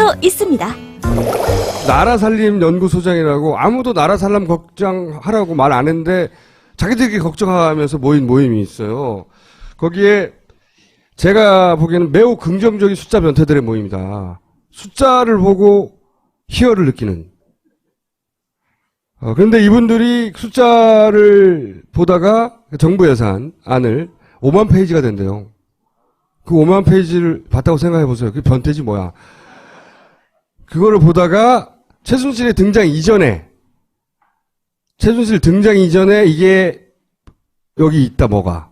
수도 있습니다. 나라살림연구소장이라고 아무도 나라살림 걱정하라고 말 안 했는데 자기들끼리 걱정하면서 모인 모임이 있어요. 거기에 제가 보기에는 매우 긍정적인 숫자 변태들의 모임이다. 숫자를 보고 희열을 느끼는. 그런데 이분들이 숫자를 보다가 정부 예산안을 5만 페이지가 된대요. 그 5만 페이지를 봤다고 생각해 보세요. 그게 변태지 뭐야. 그거를 보다가 최순실의 등장 이전에 이게 여기 있다 뭐가.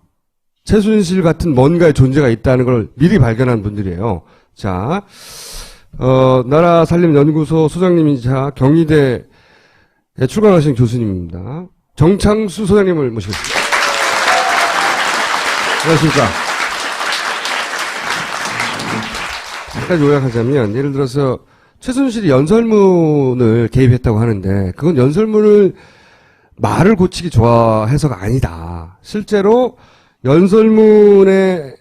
최순실 같은 뭔가의 존재가 있다는 걸 미리 발견한 분들이에요. 자, 나라살림연구소 소장님이자 경희대에 출강하신 교수님입니다. 정창수 소장님을 모시겠습니다. 안녕하십니까. 잠깐 요약하자면, 예를 들어서 최순실이 연설문을 개입했다고 하는데, 그건 연설문을 말을 고치기 좋아해서가 아니다. 실제로 연설문을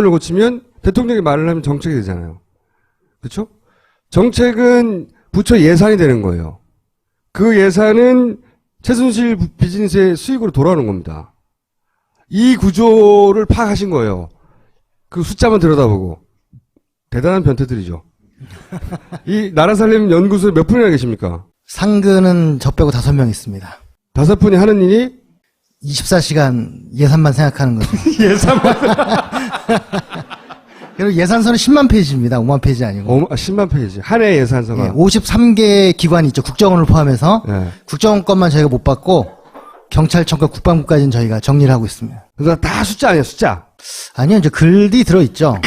고치면 대통령이 말을 하면 정책이 되잖아요. 그렇죠? 정책은 부처 예산이 되는 거예요. 그 예산은 최순실 비즈니스의 수익으로 돌아오는 겁니다. 이 구조를 파악하신 거예요. 그 숫자만 들여다보고. 대단한 변태들이죠. 이 나라살림연구소에 몇 분이나 계십니까? 상근은 저 빼고 5명 있습니다. 5분이 하는 일이 24시간 예산만 생각하는 거죠. 예산만. 그리고 예산서는 10만 페이지입니다. 5만 페이지 아니고. 10만 페이지. 한 해 예산서가. 예, 53개 기관이 있죠. 국정원을 포함해서. 예. 국정원 것만 저희가 못 받고 경찰청과 국방부까지는 저희가 정리를 하고 있습니다. 그래서 다 숫자 아니에요, 숫자. 아니요, 이제 글이 들어있죠.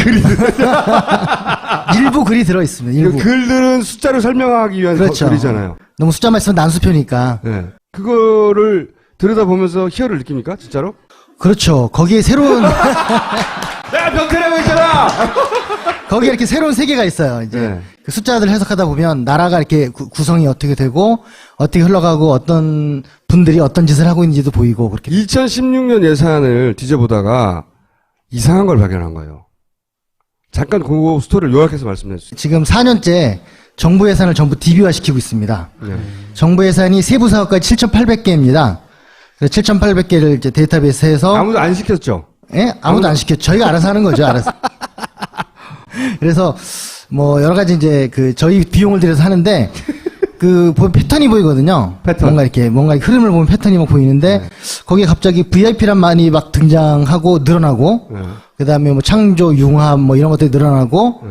일부 글이 들어있습니다. 일부. 그 글들은 숫자로 설명하기 위한 그렇죠. 글이잖아요. 너무 숫자만 있으면 난수표니까. 네. 그거를 들여다보면서 희열을 느낍니까? 진짜로? 그렇죠. 거기에 새로운 내가 변태라고 했잖아! 거기에 이렇게 새로운 세계가 있어요. 이제 네. 그 숫자들을 해석하다 보면 나라가 이렇게 구성이 어떻게 되고 어떻게 흘러가고 어떤 분들이 어떤 짓을 하고 있는지도 보이고 그렇게. 2016년 예산을 뒤져보다가 이상한 걸 발견한 거예요. 잠깐 그 스토리를 요약해서 말씀해 주세요. 지금 4년째 정부 예산을 전부 DB화 시키고 있습니다. 네. 정부 예산이 세부 사업까지 7,800개입니다. 그래서 7,800개를 이제 데이터베이스에서 아무도 안 시켰죠? 예? 아무도 안 시켰죠. 저희가 알아서 하는 거죠. 알아서. 그래서 뭐 여러 가지 이제 그 저희 비용을 들여서 하는데 그 보면 패턴이 보이거든요. 패턴. 뭔가 흐름을 보면 패턴이 막 보이는데 네. 거기에 갑자기 VIP란 말이 막 등장하고 늘어나고 네. 그다음에 뭐 창조, 융합 뭐 이런 것들이 늘어나고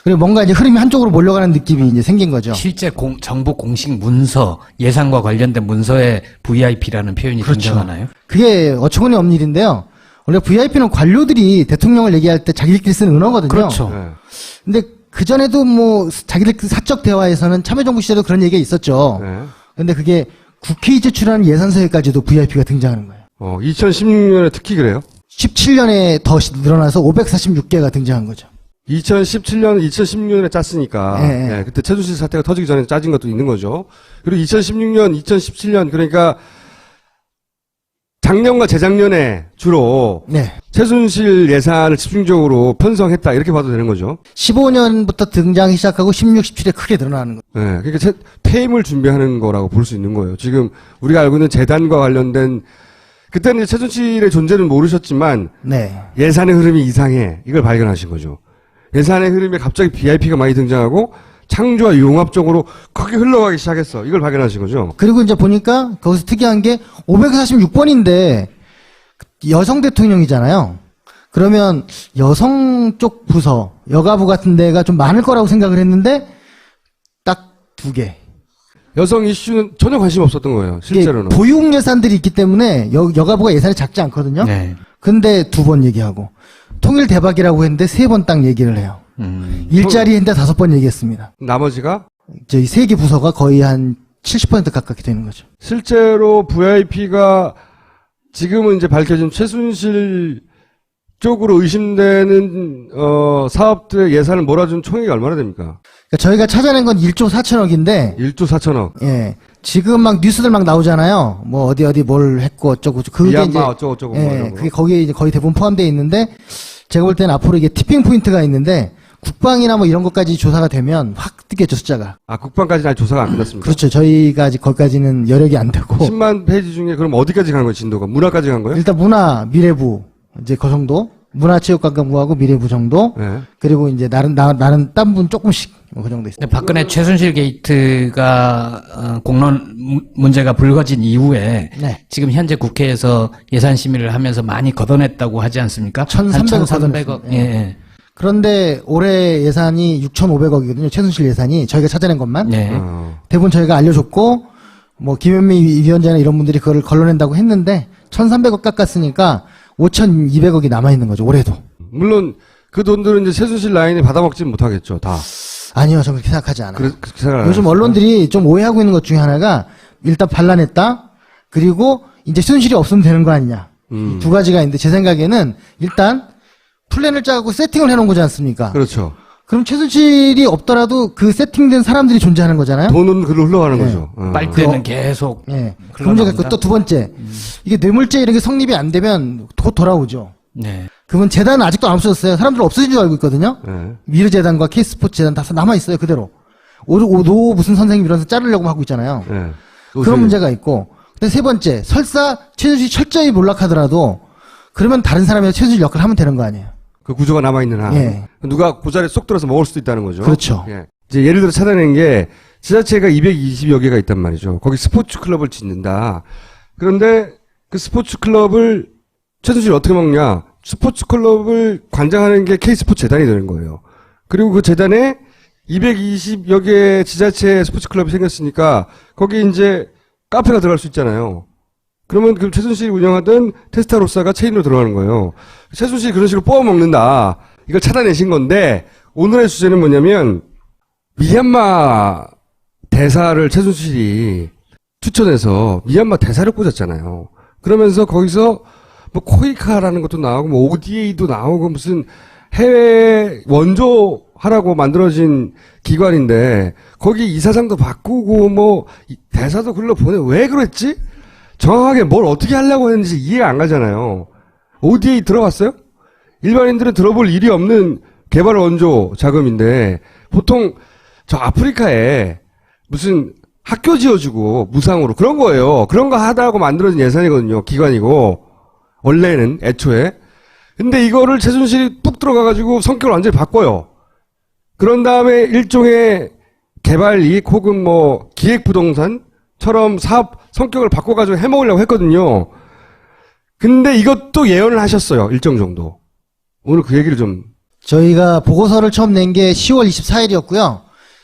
그리고 뭔가 이제 흐름이 한쪽으로 몰려가는 느낌이 이제 생긴 거죠. 실제 정부 공식 문서, 예산과 관련된 문서에 VIP라는 표현이 그렇죠. 등장하나요? 그게 어처구니 없는 일인데요. 원래 VIP는 관료들이 대통령을 얘기할 때 자기들끼리 쓰는 은어거든요. 그렇죠. 네. 근데 그전에도 뭐 자기들끼리 사적 대화에서는 참여정부 시절에도 그런 얘기가 있었죠. 네. 근데 그게 국회에 제출하는 예산서에까지도 VIP가 등장하는 거예요. 2016년에 특히 그래요? 17년에 더 늘어나서 546개가 등장한 거죠. 2016년에 짰으니까. 예, 예. 네, 그때 최순실 사태가 터지기 전에 짜진 것도 있는 거죠. 그리고 2016년, 2017년, 그러니까 작년과 재작년에 주로 네. 최순실 예산을 집중적으로 편성했다 이렇게 봐도 되는 거죠. 15년부터 등장이 시작하고 16, 17에 크게 늘어나는 거죠. 네, 그러니까 퇴임을 준비하는 거라고 볼 수 있는 거예요. 지금 우리가 알고 있는 재단과 관련된 그때는 이제 최순실의 존재는 모르셨지만 네. 예산의 흐름이 이상해 이걸 발견하신 거죠. 예산의 흐름에 갑자기 VIP가 많이 등장하고 창조와 융합 쪽으로 크게 흘러가기 시작했어. 이걸 발견하신 거죠. 그리고 이제 보니까 거기서 특이한 게 546번인데 여성 대통령이잖아요. 그러면 여성 쪽 부서, 여가부 같은 데가 좀 많을 거라고 생각을 했는데 딱 2개. 여성 이슈는 전혀 관심 없었던 거예요. 실제로는. 보육 예산들이 있기 때문에 여가부가 예산이 작지 않거든요. 네. 근데 2번 얘기하고 통일 대박이라고 했는데 3번 딱 얘기를 해요. 일자리 했는데 5번 얘기했습니다. 나머지가 저희 3개 부서가 거의 한 70% 가깝게 되는 거죠. 실제로 VIP가 지금은 이제 밝혀진 최순실 쪽으로 의심되는 사업들의 예산을 몰아준 총액이 얼마나 됩니까? 그러니까 저희가 찾아낸 건 1조 4천억인데 1조 4천억. 예. 지금 막 뉴스들 막 나오잖아요. 뭐 어디 뭘 했고 어쩌고 그게 미얀마 이제 어쩌고 예, 뭐 이런 거. 그게 거기에 이제 거의 대부분 포함되어 있는데 제가 볼 때는 앞으로 이게 티핑 포인트가 있는데 국방이나 뭐 이런 것까지 조사가 되면 확 뜨겠죠, 숫자가. 아, 국방까지는 아직 조사가 안 끝났습니다. 그렇죠. 저희가 아직 거기까지는 여력이 안 되고. 10만 페이지 중에 그럼 어디까지 간 거예요, 진도가? 문화까지 간 거예요? 일단 문화, 미래부, 이제 그 정도. 문화체육관광부하고 미래부 정도. 네. 그리고 그리고 이제 나는 딴 분 조금씩 그 정도 있어요. 근데 박근혜 최순실 게이트가 공론 문제가 불거진 이후에 네. 지금 현재 국회에서 예산 심의를 하면서 많이 걷어냈다고 하지 않습니까? 1,300억 1,300억. 예, 예. 그런데 올해 예산이 6,500억이거든요. 최순실 예산이 저희가 찾아낸 것만. 네. 대부분 저희가 알려줬고 뭐 김현미 위원장이나 이런 분들이 그거를 걸러낸다고 했는데 1,300억 깎았으니까 5,200억이 남아 있는 거죠. 올해도. 물론 그 돈들은 이제 최순실 라인이 받아먹지 못하겠죠, 다. 아니요, 저는 그렇게 생각하지 않아요. 그렇게 생각을 요즘 언론들이 좀 오해하고 있는 것 중에 하나가 일단 반란했다. 그리고 이제 최순실이 없으면 되는 거 아니냐. 이두 가지가 있는데 제 생각에는 일단 플랜을 짜고 세팅을 해놓은 거지 않습니까? 그렇죠. 그럼 최순실이 없더라도 그 세팅된 사람들이 존재하는 거잖아요. 돈은 그로 흘러가는 네. 거죠. 빨대는 계속 예. 그 문제가 있고 또 두 번째. 이게 뇌물죄 이런 게 성립이 안 되면 곧 돌아오죠. 네. 그러면 재단은 아직도 안 없어졌어요. 사람들 없어진 줄 알고 있거든요. 네. 미르재단과 K스포츠 재단 다 남아있어요. 그대로. 노 무슨 선생님 이러면서 자르려고 하고 있잖아요. 네. 그런 문제가 있고. 근데 세 번째, 설사 최순실이 철저히 몰락하더라도 그러면 다른 사람이 최순실 역할을 하면 되는 거 아니에요. 그 구조가 남아있는 한. 예. 누가 그 자리에 쏙 들어서 먹을 수도 있다는 거죠. 그렇죠. 예. 이제 예를 들어 찾아낸 게 지자체가 220여 개가 있단 말이죠. 거기 스포츠 클럽을 짓는다. 그런데 그 스포츠 클럽을 최순실이 어떻게 먹냐. 스포츠 클럽을 관장하는 게 K스포츠 재단이 되는 거예요. 그리고 그 재단에 220여 개의 지자체 스포츠 클럽이 생겼으니까 거기 이제 카페가 들어갈 수 있잖아요. 그러면 그 최순실이 운영하던 테스타로사가 체인으로 들어가는 거예요. 최순실이 그런 식으로 뽑아먹는다. 이걸 찾아내신 건데 오늘의 주제는 뭐냐면 미얀마 대사를 최순실이 추천해서 미얀마 대사를 꽂았잖아요. 그러면서 거기서 뭐 코이카라는 것도 나오고 뭐 ODA도 나오고 무슨 해외 원조하라고 만들어진 기관인데 거기 이사장도 바꾸고 뭐 대사도 글로 보내. 왜 그랬지? 정확하게 뭘 어떻게 하려고 했는지 이해가 안 가잖아요. ODA 들어봤어요? 일반인들은 들어볼 일이 없는 개발 원조 자금인데 보통 저 아프리카에 무슨 학교 지어주고 무상으로 그런 거예요. 그런 거 하다고 만들어진 예산이거든요. 기관이고 원래는 애초에. 근데 이거를 최순실이 뚝 들어가가지고 성격을 완전히 바꿔요. 그런 다음에 일종의 개발 이익 혹은 뭐 기획부동산처럼 사업 성격을 바꿔가지고 해먹으려고 했거든요. 근데 이것도 예언을 하셨어요. 일정 정도. 오늘 그 얘기를 좀. 저희가 보고서를 처음 낸 게 10월 24일이었고요.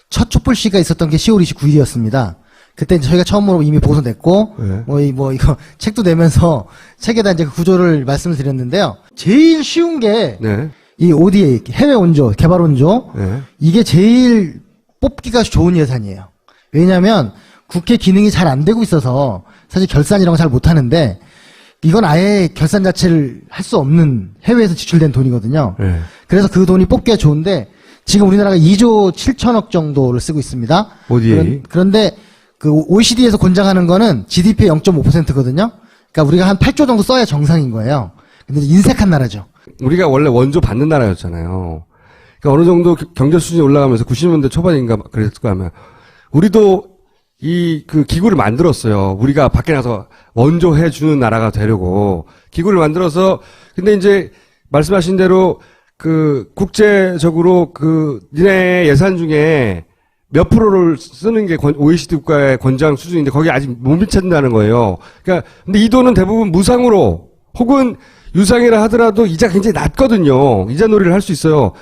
첫 촛불 시가 있었던 게 10월 29일이었습니다. 그때 이제 저희가 처음으로 이미 보고서 냈고, 네. 이거 책도 내면서 책에다 이제 그 구조를 말씀을 드렸는데요. 제일 쉬운 게 네. 이 ODA, 해외 원조, 개발 원조, 네. 이게 제일 뽑기가 좋은 예산이에요. 왜냐하면 국회 기능이 잘 안 되고 있어서 사실 결산 이런 거 잘 못하는데 이건 아예 결산 자체를 할 수 없는 해외에서 지출된 돈이거든요. 네. 그래서 그 돈이 뽑기가 좋은데 지금 우리나라가 2조 7천억 정도를 쓰고 있습니다. ODA. 그런데 그 OECD에서 권장하는 거는 GDP의 0.5%거든요. 그러니까 우리가 한 8조 정도 써야 정상인 거예요. 근데 인색한 나라죠. 우리가 원래 원조 받는 나라였잖아요. 그러니까 어느 정도 경제 수준이 올라가면서 90년대 초반인가 그랬을 거 아마 우리도 이 그 기구를 만들었어요. 우리가 밖에 나서 원조 해주는 나라가 되려고 기구를 만들어서 근데 이제 말씀하신 대로 그 국제적으로 그 니네 예산 중에 몇 프로를 쓰는 게 OECD 국가의 권장 수준인데 거기 아직 못 미친다는 거예요. 그러니까 근데 이 돈은 대부분 무상으로 혹은 유상이라 하더라도 이자 굉장히 낮거든요. 이자 놀이를 할 수 있어요.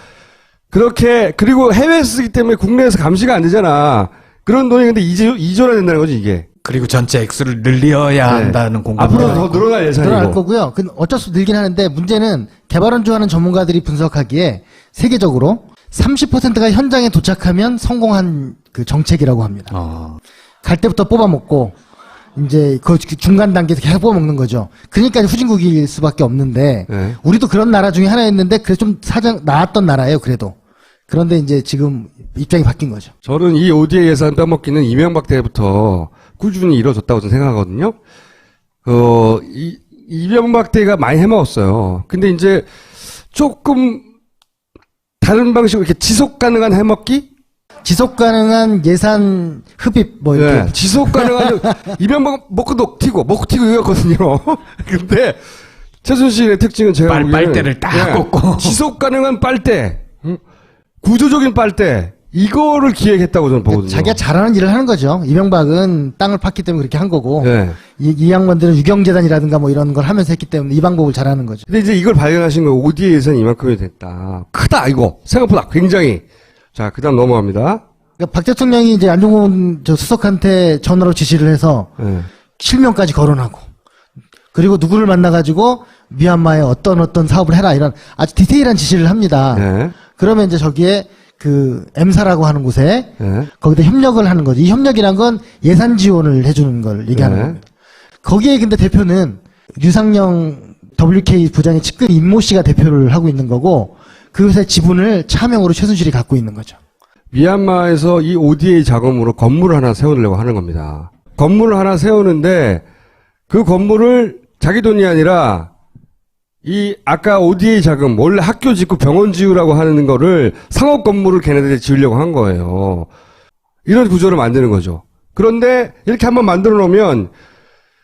그렇게 그리고 해외에서 쓰기 때문에 국내에서 감시가 안 되잖아. 그런 돈이 근데 2조나 된다는 거지 이게. 그리고 전체 액수를 늘려야 네. 한다는 공감. 앞으로 더 늘어날 예산이고. 늘어날 거고요. 그 어쩔 수 늘긴 하는데 문제는 개발 원조하는 전문가들이 분석하기에 세계적으로 30%가 현장에 도착하면 성공한 그 정책이라고 합니다. 갈 때부터 뽑아먹고 이제 그 중간 단계에서 계속 뽑아먹는 거죠. 그러니까 후진국일 수밖에 없는데 네. 우리도 그런 나라 중에 하나였는데 그래도 좀 사정 나았던 나라예요. 그래도. 그런데 이제 지금 입장이 바뀐 거죠. 저는 이 ODA 예산 빼먹기는 이명박 때부터 꾸준히 이루어졌다고 저는 생각하거든요. 이명박 때가 많이 해먹었어요. 근데 이제 조금 다른 방식으로 이렇게 지속 가능한 해먹기? 지속 가능한 예산 흡입 뭐 이렇게 네, 지속 가능한 이명박 먹고 튀고 이거거든요. 근데 최순실의 특징은 제가 보기에는 빨대를 딱 꽂고. 지속 가능한 빨대, 구조적인 빨대 이거를 기획했다고 저는 보거든요. 자기가 잘하는 일을 하는 거죠. 이명박은 땅을 팠기 때문에 그렇게 한 거고 네. 이 양반들은 유경재단이라든가 뭐 이런 걸 하면서 했기 때문에 이 방법을 잘하는 거죠. 근데 이제 이걸 발견하신 거 ODA 예산이 이만큼이 됐다. 크다 이거 생각보다 굉장히. 자 그다음 넘어갑니다. 그러니까 박 대통령이 이제 안종훈 저 수석한테 전화로 지시를 해서 네. 실명까지 거론하고 그리고 누구를 만나가지고 미얀마에 어떤 사업을 해라 이런 아주 디테일한 지시를 합니다. 네. 그러면 이제 저기에 그 M사라고 하는 곳에 네. 거기다 협력을 하는 거죠. 이 협력이란 건 예산 지원을 해주는 걸 얘기하는 네. 겁니다. 거기에 근데 대표는 유상영 WK 부장의 측근 임모 씨가 대표를 하고 있는 거고 그 회사의 지분을 차명으로 최순실이 갖고 있는 거죠. 미얀마에서 이 ODA 자금으로 건물을 하나 세우려고 하는 겁니다. 건물을 하나 세우는데 그 건물을 자기 돈이 아니라 이 아까 ODA 자금 원래 학교 짓고 병원 지으라고 하는 거를 상업 건물을 걔네들이 지으려고 한 거예요. 이런 구조를 만드는 거죠. 그런데 이렇게 한번 만들어 놓으면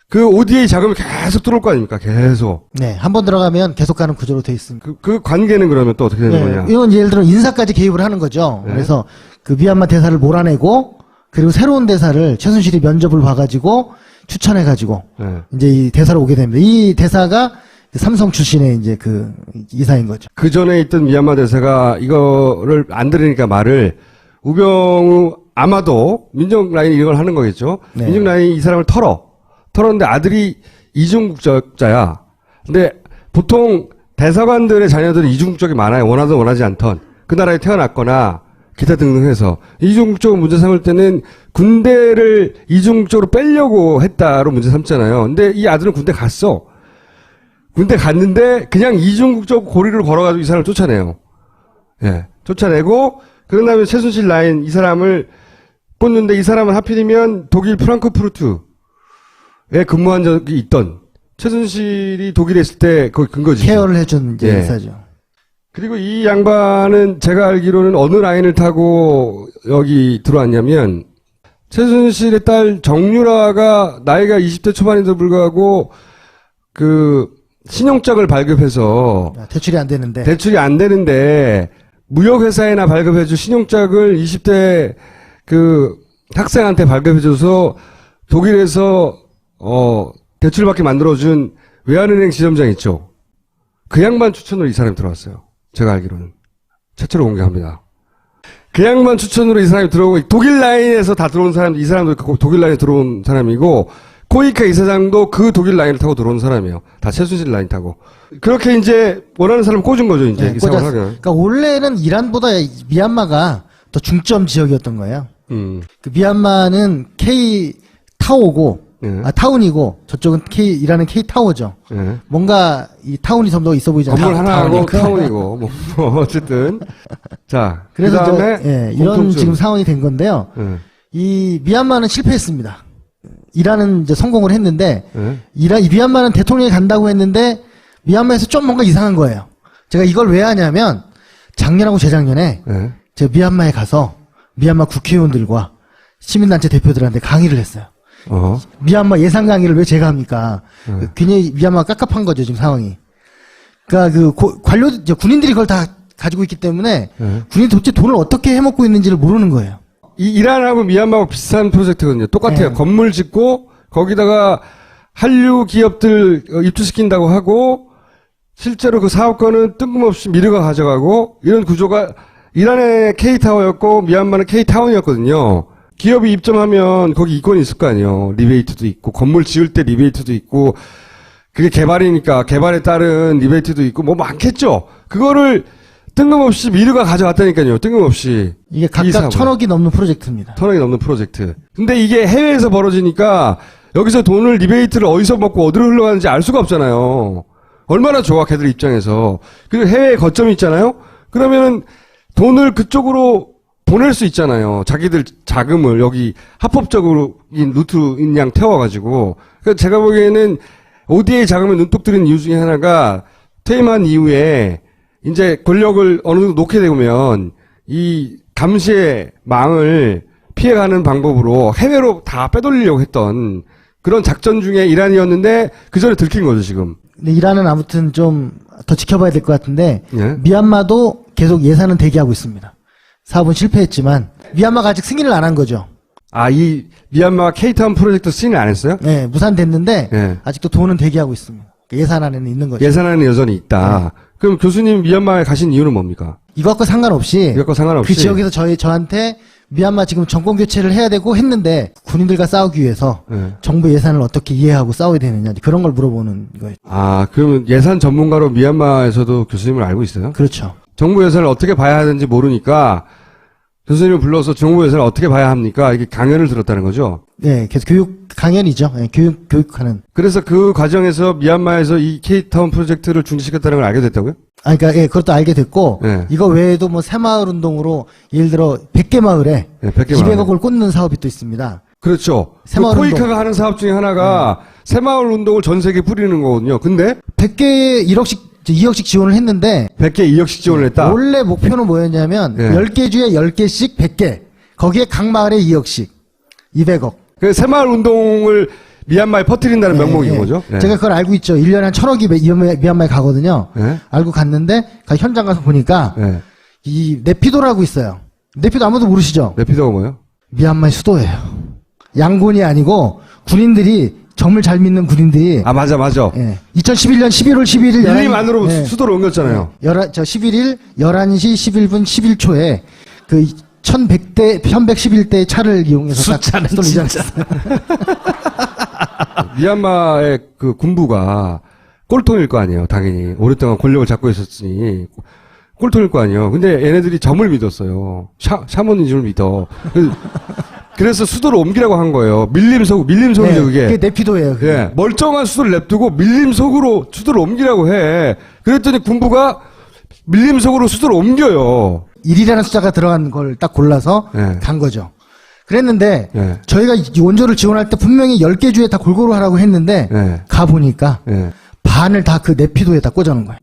그 ODA 자금이 계속 들어올 거 아닙니까? 계속. 네, 한 번 들어가면 계속 가는 구조로 돼 있습니다. 그 관계는 그러면 또 어떻게 되는 거냐? 이건 예를 들어 인사까지 개입을 하는 거죠. 네. 그래서 그 미얀마 대사를 몰아내고 그리고 새로운 대사를 최순실이 면접을 봐가지고 추천해가지고 네. 이제 이 대사로 오게 됩니다. 이 대사가 삼성 출신의 이제 그 이사인 거죠. 그 전에 있던 미얀마 대사가 이거를 안 들으니까 말을 우병우 아마도 민정 라인이 이걸 하는 거겠죠. 네. 민정 라인이 이 사람을 털었는데 아들이 이중국적자야. 근데 보통 대사관들의 자녀들은 이중국적이 많아요. 원하든 원하지 않던 그 나라에 태어났거나 기타 등등 해서 이중국적 문제 삼을 때는 군대를 이중국적으로 빼려고 했다로 문제 삼잖아요. 근데 이 아들은 군대 갔어. 군대 갔는데 그냥 이중국적 고리를 걸어가지고 이 사람을 쫓아내요. 예, 쫓아내고 그런 다음에 최순실 라인 이 사람을 꽂는데 이 사람은 하필이면 독일 프랑크푸르트에 근무한 적이 있던 최순실이 독일에 있을 때 거기 근거지. 케어를 해준 이제 예. 이사죠. 그리고 이 양반은 제가 알기로는 어느 라인을 타고 여기 들어왔냐면 최순실의 딸 정유라가 나이가 20대 초반인데도 불구하고 그 신용짝을 발급해서 대출이 안 되는데. 대출이 안 되는데 무역회사에나 발급해줄 신용짝을 20대 그 학생한테 발급해줘서 독일에서 대출받게 만들어준 외환은행 지점장 있죠. 그 양반 추천으로 이 사람이 들어왔어요. 제가 알기로는. 최초로 공개합니다. 그 양반 추천으로 이 사람이 들어오고 독일 라인에서 다 들어온 사람, 이 사람도 독일 라인에 들어온 사람이고 코이카 이사장도 그 독일 라인을 타고 들어온 사람이에요. 다 최순실 라인 타고. 그렇게 이제 원하는 사람 꽂은 거죠, 이제. 네, 이 상황을 꽂았어요. 하면. 그러니까 원래는 이란보다 미얀마가 더 중점 지역이었던 거예요. 그 미얀마는 K 타워고, 예. 타운이고 저쪽은 이란은 K 타워죠. 예. 뭔가 이 타운이 좀 더 있어 보이잖아요. 건물 하나하고 타운이니까. 타운이고, 뭐, 어쨌든. 자, 그 그래서 다음에. 이런 지금 상황이 된 건데요. 이 미얀마는 실패했습니다. 이란은 이제 성공을 했는데 이 미얀마는 대통령이 간다고 했는데 미얀마에서 좀 뭔가 이상한 거예요. 제가 이걸 왜 하냐면 작년하고 재작년에 제가 미얀마에 가서 미얀마 국회의원들과 시민단체 대표들한테 강의를 했어요. 미얀마 예산 강의를 왜 제가 합니까? 굉장히 미얀마가 깝깝한 거죠, 지금 상황이. 그러니까 군인들이 그걸 다 가지고 있기 때문에 군인이 도대체 돈을 어떻게 해먹고 있는지를 모르는 거예요. 이 이란하고 미얀마하고 비슷한 프로젝트거든요. 똑같아요. 네. 건물 짓고 거기다가 한류 기업들 입주시킨다고 하고 실제로 그 사업권은 뜬금없이 미르가 가져가고 이런 구조가 이란의 K타워였고 미얀마는 K타운이었거든요. 기업이 입점하면 거기 이권이 있을 거 아니에요. 리베이트도 있고 건물 지을 때 리베이트도 있고 그게 개발이니까 개발에 따른 리베이트도 있고 뭐 많겠죠. 그거를 뜬금없이 미르가 가져갔다니까요. 뜬금없이. 이게 이 각각 사업을. 1,000억이 넘는 프로젝트입니다. 1,000억이 넘는 프로젝트. 근데 이게 해외에서 벌어지니까 여기서 돈을 리베이트를 어디서 먹고 어디로 흘러가는지 알 수가 없잖아요. 얼마나 좋아, 걔들 입장에서. 그리고 해외에 거점이 있잖아요? 그러면은 돈을 그쪽으로 보낼 수 있잖아요. 자기들 자금을 여기 합법적으로 루트인 양 태워가지고. 그래서 제가 보기에는 ODA 자금을 눈독 들인 이유 중에 하나가 퇴임한 이후에 이제 권력을 어느 정도 놓게 되면 이 감시의 망을 피해가는 방법으로 해외로 다 빼돌리려고 했던 그런 작전 중에 일환이었는데 그 전에 들킨 거죠 지금. 근데 이란은 아무튼 좀 더 지켜봐야 될 것 같은데 예? 미얀마도 계속 예산은 대기하고 있습니다. 사업은 실패했지만 미얀마가 아직 승인을 안 한 거죠. 아, 이 미얀마 케이타운 프로젝트 승인 안 했어요? 네, 무산됐는데 예. 아직도 돈은 대기하고 있습니다. 예산안에는 있는 거죠. 예산안은 여전히 있다. 그럼 교수님 미얀마에 가신 이유는 뭡니까? 이것과 상관없이 이것과 상관없이 그 지역에서 저한테 미얀마 지금 정권 교체를 해야 되고 했는데 군인들과 싸우기 위해서 예. 정부 예산을 어떻게 이해하고 싸워야 되느냐 그런 걸 물어보는 거예요. 아, 그러면 예산 전문가로 미얀마에서도 교수님을 알고 있어요? 그렇죠. 정부 예산을 어떻게 봐야 하는지 모르니까 교수님을 불러서 정부 예산을 어떻게 봐야 합니까? 이게 강연을 들었다는 거죠. 네, 계속 교육 강연이죠. 네, 교육하는. 그래서 그 과정에서 미얀마에서 이 케이타운 프로젝트를 중지시켰다는 걸 알게 됐다고요? 아, 그러니까 예, 그것도 알게 됐고 네. 이거 외에도 뭐 새마을 운동으로 예를 들어 100개 마을에 네, 100개 200억을 꽂는 사업이 또 있습니다. 그렇죠. 그 새마을 코이카가 하는 사업 중에 하나가 새마을 운동을 전 세계에 뿌리는 거거든요. 근데 100개에 2억씩 지원을 했는데 100개 2억씩 지원을 했다. 원래 목표는 뭐였냐면 네. 10개 주에 10개씩 100개. 거기에 각 마을에 2억씩. 200억. 그 새마을 운동을 미얀마에 퍼뜨린다는 명목인 거죠. 네. 제가 그걸 알고 있죠. 1년에 한 1000억이 미얀마에 가거든요. 네. 알고 갔는데 현장 가서 보니까 네. 이 네피도라고 있어요. 네피도 아무도 모르시죠? 네피도가 뭐예요? 미얀마의 수도예요. 양곤이 아니고 군인들이 정말 잘 믿는 군인들이 아, 맞아. 2011년 11월 11일 밀림 안으로 수도를 옮겼잖아요. 11일 11시 11분 11초에 그 1111대의 차를 이용해서 숫자는 수도를 진짜. 이전했어요. 미얀마의 그 군부가 꼴통일 거 아니에요. 당연히. 오랫동안 권력을 잡고 있었으니. 꼴통일 거 아니에요. 근데 얘네들이 점을 믿었어요. 샤머니즘을 믿어. 그래서 수도를 옮기라고 한 거예요. 밀림석이죠, 그게. 그게 네피도예요. 그게. 예, 멀쩡한 수도를 냅두고 밀림석으로 수도를 옮기라고 해. 그랬더니 군부가 밀림석으로 수도를 옮겨요. 1이라는 숫자가 들어간 걸 딱 골라서 네. 간 거죠. 그랬는데 네. 저희가 이 원조를 지원할 때 분명히 10개 주에 다 골고루 하라고 했는데 네. 가보니까 예. 반을 다 그 네피도에다 꽂아놓은 거예요.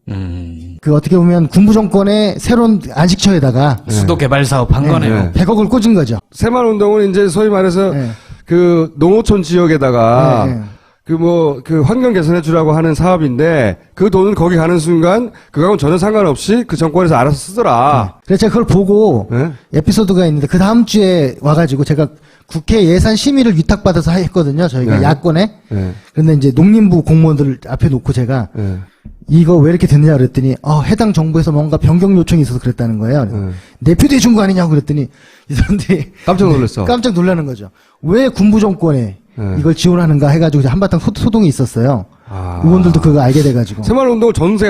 그 어떻게 보면 군부 정권의 새로운 안식처에다가 수도 개발 사업 한 거네요. 네. 100억을 꽂은 거죠. 새마을 운동은 이제 소위 말해서 네. 그 농어촌 지역에다가 네. 그 환경 개선해 주라고 하는 사업인데 그 돈은 거기 가는 순간 그거하고는 전혀 상관없이 그 정권에서 알아서 쓰더라. 그래서 제가 그걸 보고 네. 에피소드가 있는데 그 다음 주에 와가지고 제가 국회 예산 심의를 위탁받아서 했거든요. 저희가 네. 야권에. 네. 그런데 이제 농림부 공무원들을 앞에 놓고 제가 네. 이거 왜 이렇게 됐냐 그랬더니 해당 정부에서 뭔가 변경 요청이 있어서 그랬다는 거예요. 그래서 내표돼 준 거 아니냐고 그랬더니 이 사람들이 깜짝 놀랐어. 깜짝 놀라는 거죠. 왜 군부 정권에 네. 이걸 지원하는가 해가지고 이제 한바탕 소동이 있었어요. 아. 의원들도 그거 알게 돼가지고. 새마을 운동을 전세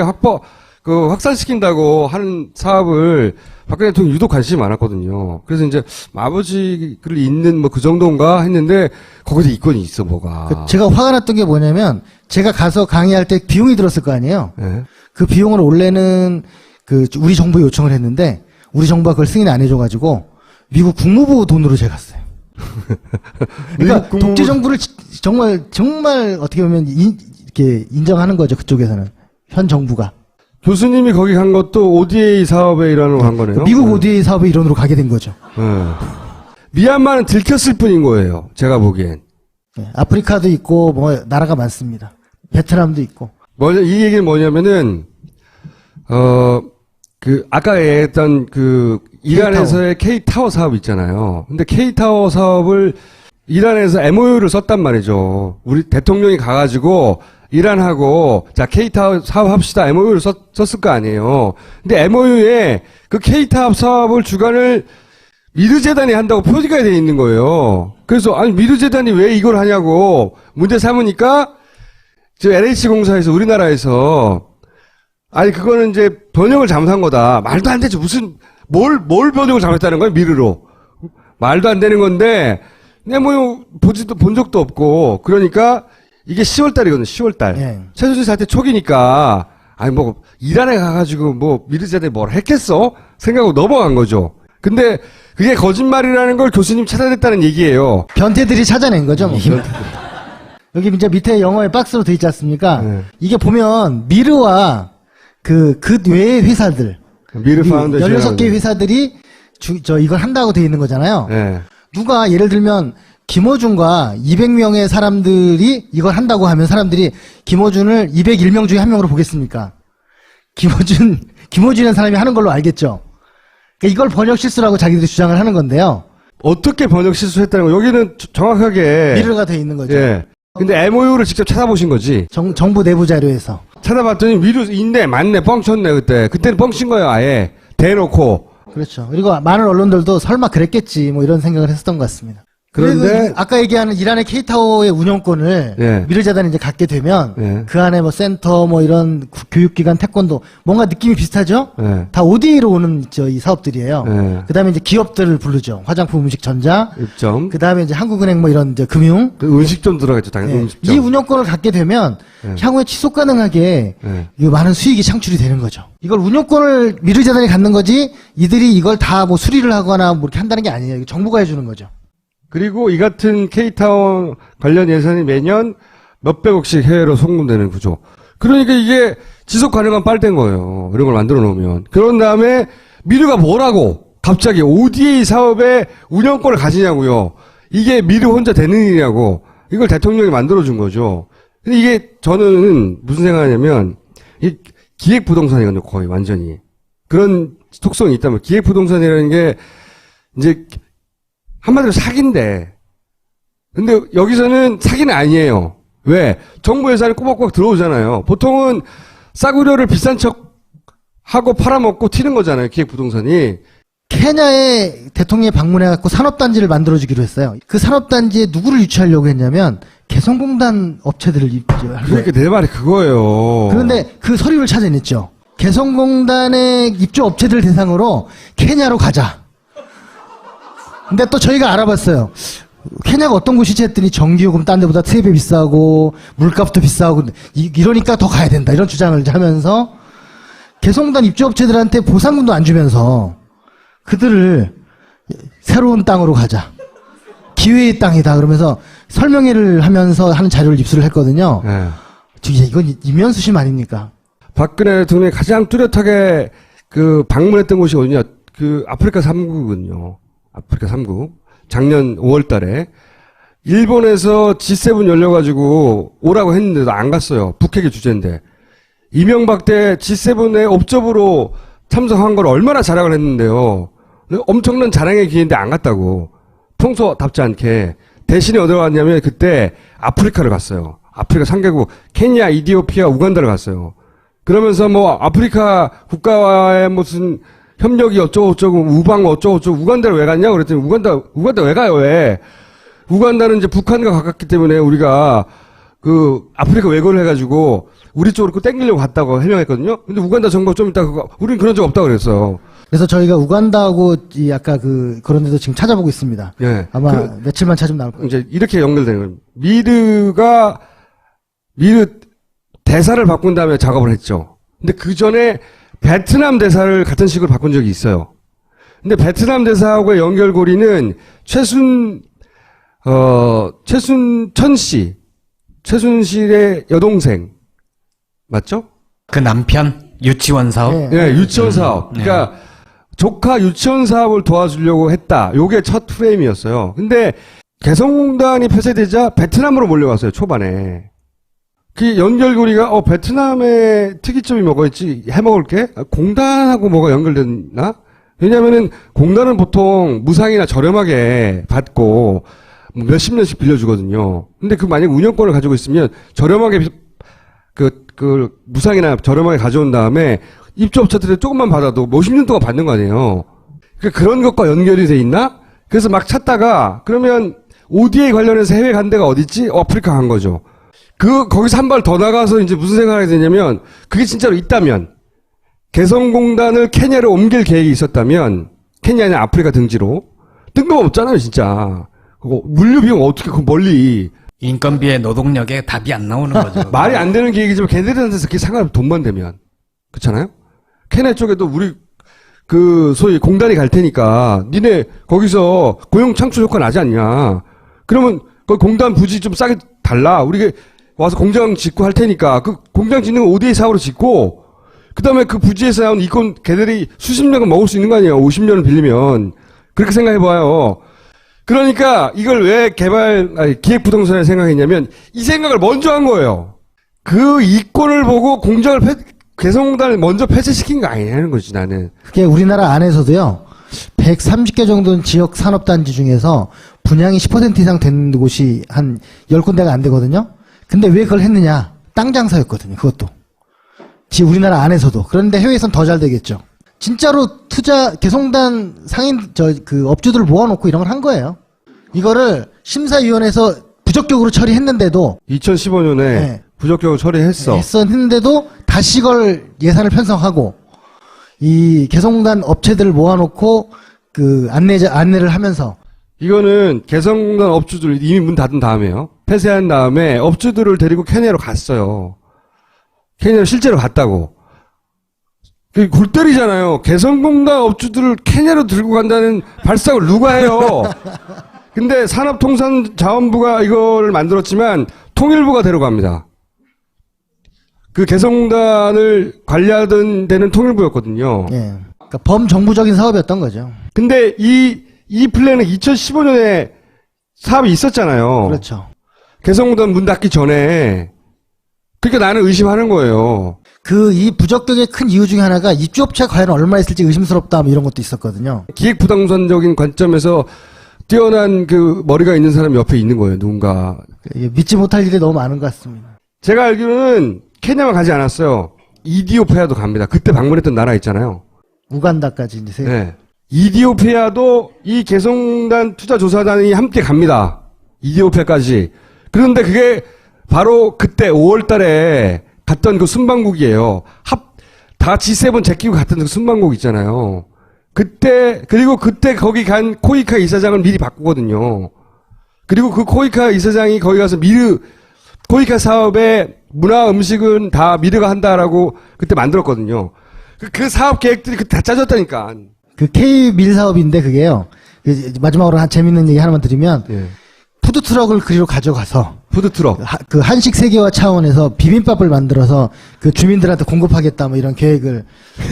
확산시킨다고 하는 사업을 박근혜 대통령이 유독 관심이 많았거든요. 그래서 이제 아버지를 잇는 뭐 그 정도인가 했는데 거기도 이권이 있어 뭐가. 제가 화가 났던 게 뭐냐면 제가 가서 강의할 때 비용이 들었을 거 아니에요. 예. 그 비용을 원래는 우리 정부에 요청을 했는데 우리 정부가 그걸 승인 안 해줘가지고 미국 국무부 돈으로 제가 갔어요. 그러니까 미국 독재 정부를 정말 어떻게 보면 이렇게 인정하는 거죠. 그쪽에서는 현 정부가. 교수님이 거기 간 것도 ODA 사업의 일환으로 간 거네요. 미국 ODA 사업의 일원으로 가게 된 거죠. 예. 미얀마는 들켰을 뿐인 거예요. 제가 보기엔. 네, 아프리카도 있고 뭐 나라가 많습니다. 베트남도 있고. 이 얘기는 뭐냐면은 아까 얘기했던 이란에서의 K-타워 사업 있잖아요. 근데 K-타워 사업을 이란에서 MOU를 썼단 말이죠. 우리 대통령이 가가지고 이란하고 자 K-타워 사업 합시다 MOU를 썼을 거 아니에요. 근데 MOU에 그 K-타워 사업을 주관을 미르재단이 한다고 표기가 돼 있는 거예요. 그래서 아니 미르재단이 왜 이걸 하냐고 문제 삼으니까 저 LH공사에서 우리나라에서 아니 그거는 이제 번역을 잘못한 거다. 말도 안 되죠. 무슨 뭘 번역을 잘못했다는 거야 미르로. 말도 안 되는 건데 그냥 뭐 본 적도 없고 그러니까 이게 10월 달이거든요. 10월 달. 예. 최순실 사태 초기니까 아니 뭐 이란에 가가지고 뭐 미르재단이 뭘 했겠어? 생각하고 넘어간 거죠. 근데 그게 거짓말이라는 걸 교수님 찾아냈다는 얘기예요. 변태들이 찾아낸 거죠. 뭐. 여기 이제 밑에 영어에 박스로 돼 있지 않습니까? 네. 이게 보면 미르와 그 외의 회사들 미르 파운데이션 16개 회사들이 이걸 한다고 돼 있는 거잖아요. 예. 누가 누가 예를 들면 김어준과 200명의 사람들이 이걸 한다고 하면 사람들이 김어준을 201명 중에 한 명으로 보겠습니까? 김어준이라는 사람이 하는 걸로 알겠죠. 그러니까 이걸 번역 실수라고 자기들이 주장을 하는 건데요. 어떻게 번역 실수했다는 거 여기는 정확하게 미르가 돼 있는 거죠. 예. 근데 MOU를 직접 찾아보신 거지. 정부 내부 자료에서. 찾아봤더니 미르 있네, 맞네, 뻥쳤네 그때. 그때는 뻥친 거예요, 아예 대놓고. 그렇죠. 그리고 많은 언론들도 설마 그랬겠지 뭐 이런 생각을 했었던 것 같습니다. 그런데 그리고 아까 얘기하는 이란의 K타워의 운영권을 예. 미르재단이 이제 갖게 되면 예. 그 안에 뭐 센터 뭐 이런 교육기관 태권도 뭔가 느낌이 비슷하죠? 예. 다 ODA로 오는 이 사업들이에요. 예. 그다음에 이제 기업들을 부르죠. 화장품, 음식, 전자. 입점. 그다음에 이제 한국은행 뭐 이런 이제 금융. 그 음식점 들어가겠죠, 당연히 예. 음식점. 이 운영권을 갖게 되면 예. 향후에 지속 가능하게 예. 이 많은 수익이 창출이 되는 거죠. 이걸 운영권을 미르재단이 갖는 거지 이들이 이걸 다 뭐 수리를 하거나 뭐 이렇게 한다는 게 아니에요. 이거 정부가 해주는 거죠. 그리고 이 같은 K타운 관련 예산이 매년 몇백억씩 해외로 송금되는 구조. 그러니까 이게 지속 가능한 빨대인 거예요. 이런 걸 만들어 놓으면. 그런 다음에 미르가 뭐라고 갑자기 ODA 사업의 운영권을 가지냐고요. 이게 미르 혼자 되는 일이냐고. 이걸 대통령이 만들어준 거죠. 근데 이게 저는 무슨 생각하냐면 이 기획부동산이거든요. 거의 완전히. 그런 속성이 있다면 기획부동산이라는 게 이제 한마디로 사기인데. 근데 여기서는 사기는 아니에요. 왜? 정부 예산이 꼬박꼬박 들어오잖아요. 보통은 싸구려를 비싼 척 하고 팔아먹고 튀는 거잖아요. 기획부동산이. 케냐에 대통령이 방문해갖고 산업단지를 만들어주기로 했어요. 그 산업단지에 누구를 유치하려고 했냐면 개성공단 업체들을 유치하려고 그러니까 내 말이 그거예요. 그런데 그 서류를 찾아냈죠. 개성공단의 입주 업체들 대상으로 케냐로 가자. 근데 또 저희가 알아봤어요. 케냐가 어떤 곳이지 했더니 전기요금 딴 데보다 3배 비싸고 물값도 비싸고 이러니까 더 가야 된다. 이런 주장을 하면서 개성공단 입주업체들한테 보상금도 안 주면서 그들을 새로운 땅으로 가자. 기회의 땅이다. 그러면서 설명회를 하면서 하는 자료를 입수를 했거든요. 예. 이건 이면수심 아닙니까? 박근혜 대통령이 가장 뚜렷하게 그 방문했던 곳이 어디냐? 그 아프리카 3국은요. 아프리카 3국. 작년 5월 달에 일본에서 G7 열려가지고 오라고 했는데도 안 갔어요. 북핵이 주제인데. 이명박 때 G7에 옵저브로 참석한 걸 얼마나 자랑을 했는데요. 엄청난 자랑의 기회인데 안 갔다고. 평소답지 않게. 대신에 어디로 갔냐면 그때 아프리카를 갔어요. 아프리카 3개국, 케냐, 이디오피아, 우간다를 갔어요. 그러면서 뭐 아프리카 국가와의 무슨 협력이 어쩌고저쩌고, 우방 어쩌고저쩌고, 우간다를 왜 갔냐? 그랬더니 우간다 왜 가요, 왜? 우간다는 이제 북한과 가깝기 때문에 우리가 그 아프리카 외교를 해가지고 우리 쪽으로 땡기려고 갔다고 해명했거든요. 근데 우간다 정부 좀 이따 우린 그런 적 없다고 그랬어요. 그래서 저희가 우간다하고 아까 그런 데도 지금 찾아보고 있습니다. 예. 아마 며칠만 찾으면 나올 거예요. 이제 이렇게 연결되는 거예요. 미르 대사를 바꾼 다음에 작업을 했죠. 근데 그 전에 베트남 대사를 같은 식으로 바꾼 적이 있어요. 근데 베트남 대사하고의 연결고리는 최순천 씨. 최순실의 여동생. 맞죠? 그 남편 유치원 사업. 네. 예, 유치원 사업. 그러니까 조카 유치원 사업을 도와주려고 했다. 요게 첫 프레임이었어요. 근데 개성공단이 폐쇄되자 베트남으로 몰려갔어요, 초반에. 그 연결고리가 베트남의 특이점이 뭐가 있지? 해먹을게? 공단하고 뭐가 연결됐나? 왜냐면은 공단은 보통 무상이나 저렴하게 받고 뭐 몇십 년씩 빌려주거든요. 근데 그 만약 운영권을 가지고 있으면 저렴하게 그 무상이나 저렴하게 가져온 다음에 입주업체들이 조금만 받아도 몇십 년 동안 받는 거 아니에요. 그러니까 그런 것과 연결이 돼 있나? 그래서 막 찾다가 그러면 ODA 관련해서 해외 간 데가 어딨지? 아프리카 간 거죠. 거기서 한 발 더 나가서 이제 무슨 생각이 드냐면 그게 진짜로 있다면 개성공단을 케냐로 옮길 계획이 있었다면 케냐는 아프리카 등지로 뜬금없잖아요, 진짜. 그거 물류 비용 어떻게 그 멀리 인건비에 노동력에 답이 안 나오는 거죠. 말이 안 되는 계획이지만 걔네들한테서 그게 상관 돈만 되면 그렇잖아요. 케냐 쪽에도 우리 그 소위 공단이 갈 테니까 니네 거기서 고용 창출 효과 나지 않냐. 그러면 그 공단 부지 좀 싸게 달라. 우리가 와서 공장 짓고 할 테니까 그 공장 짓는 거 ODA 사업으로 짓고 그다음에 그 부지에서 나온 이권 걔들이 수십 년은 먹을 수 있는 거 아니에요. 50년을 빌리면. 그렇게 생각해봐요. 그러니까 이걸 왜 기획부동산을 생각했냐면 이 생각을 먼저 한 거예요. 그 이권을 보고 개성공단을 먼저 폐쇄시킨 거 아니냐는 거지, 나는. 그게 우리나라 안에서도요. 130개 정도는 지역 산업단지 중에서 분양이 10% 이상 되는 곳이 한 10군데가 안 되거든요. 근데 왜 그걸 했느냐? 땅 장사였거든요. 그것도. 우리나라 안에서도. 그런데 해외에선 더 잘 되겠죠. 진짜로 개성공단 업주들을 모아놓고 이런 걸 한 거예요. 이거를 심사위원회에서 부적격으로 처리했는데도 2015년에 네. 부적격으로 처리했어. 했었는데도 다시 이걸 예산을 편성하고 이 개성공단 업체들을 모아놓고 그 안내를 하면서 이거는 개성공단 업주들 이미 문 닫은 다음에요. 폐쇄한 다음에 업주들을 데리고 케냐로 갔어요. 케냐로 실제로 갔다고. 그 골 때리잖아요. 개성공단 업주들을 케냐로 들고 간다는 발상을 누가 해요? 근데 산업통상자원부가 이거를 만들었지만 통일부가 데려갑니다. 그 개성공단을 관리하던 데는 통일부였거든요. 예. 그러니까 범정부적인 사업이었던 거죠. 근데 이 플랜은 2015년에 사업이 있었잖아요. 그렇죠. 개성공단 문 닫기 전에. 그러니까 나는 의심하는 거예요. 이 부적격의 큰 이유 중에 하나가 입주업체가 과연 얼마 있을지 의심스럽다 뭐 이런 것도 있었거든요. 기획부동산적인 관점에서 뛰어난 그 머리가 있는 사람이 옆에 있는 거예요. 누군가. 믿지 못할 일이 너무 많은 것 같습니다. 제가 알기로는 케냐만 가지 않았어요. 이디오피아도 갑니다. 그때 방문했던 나라 있잖아요. 우간다까지 이제 네. 이디오피아도 이 개성공단 투자조사단이 함께 갑니다. 이디오피아까지. 그런데 그게 바로 그때 5월 달에 갔던 그 순방국이에요. 다 G7 제끼고 갔던 그 순방국 있잖아요. 그리고 그때 거기 간 코이카 이사장을 미리 바꾸거든요. 그리고 그 코이카 이사장이 거기 가서 코이카 사업에 문화 음식은 다 미르가 한다라고 그때 만들었거든요. 그 사업 계획들이 그때 다 짜졌다니까. 그 K-밀 사업인데 그게요. 마지막으로 한 재밌는 얘기 하나만 드리면 예. 푸드트럭을 그리로 가져가서 푸드트럭. 그 한식 세계화 차원에서 비빔밥을 만들어서 그 주민들한테 공급하겠다 뭐 이런 계획을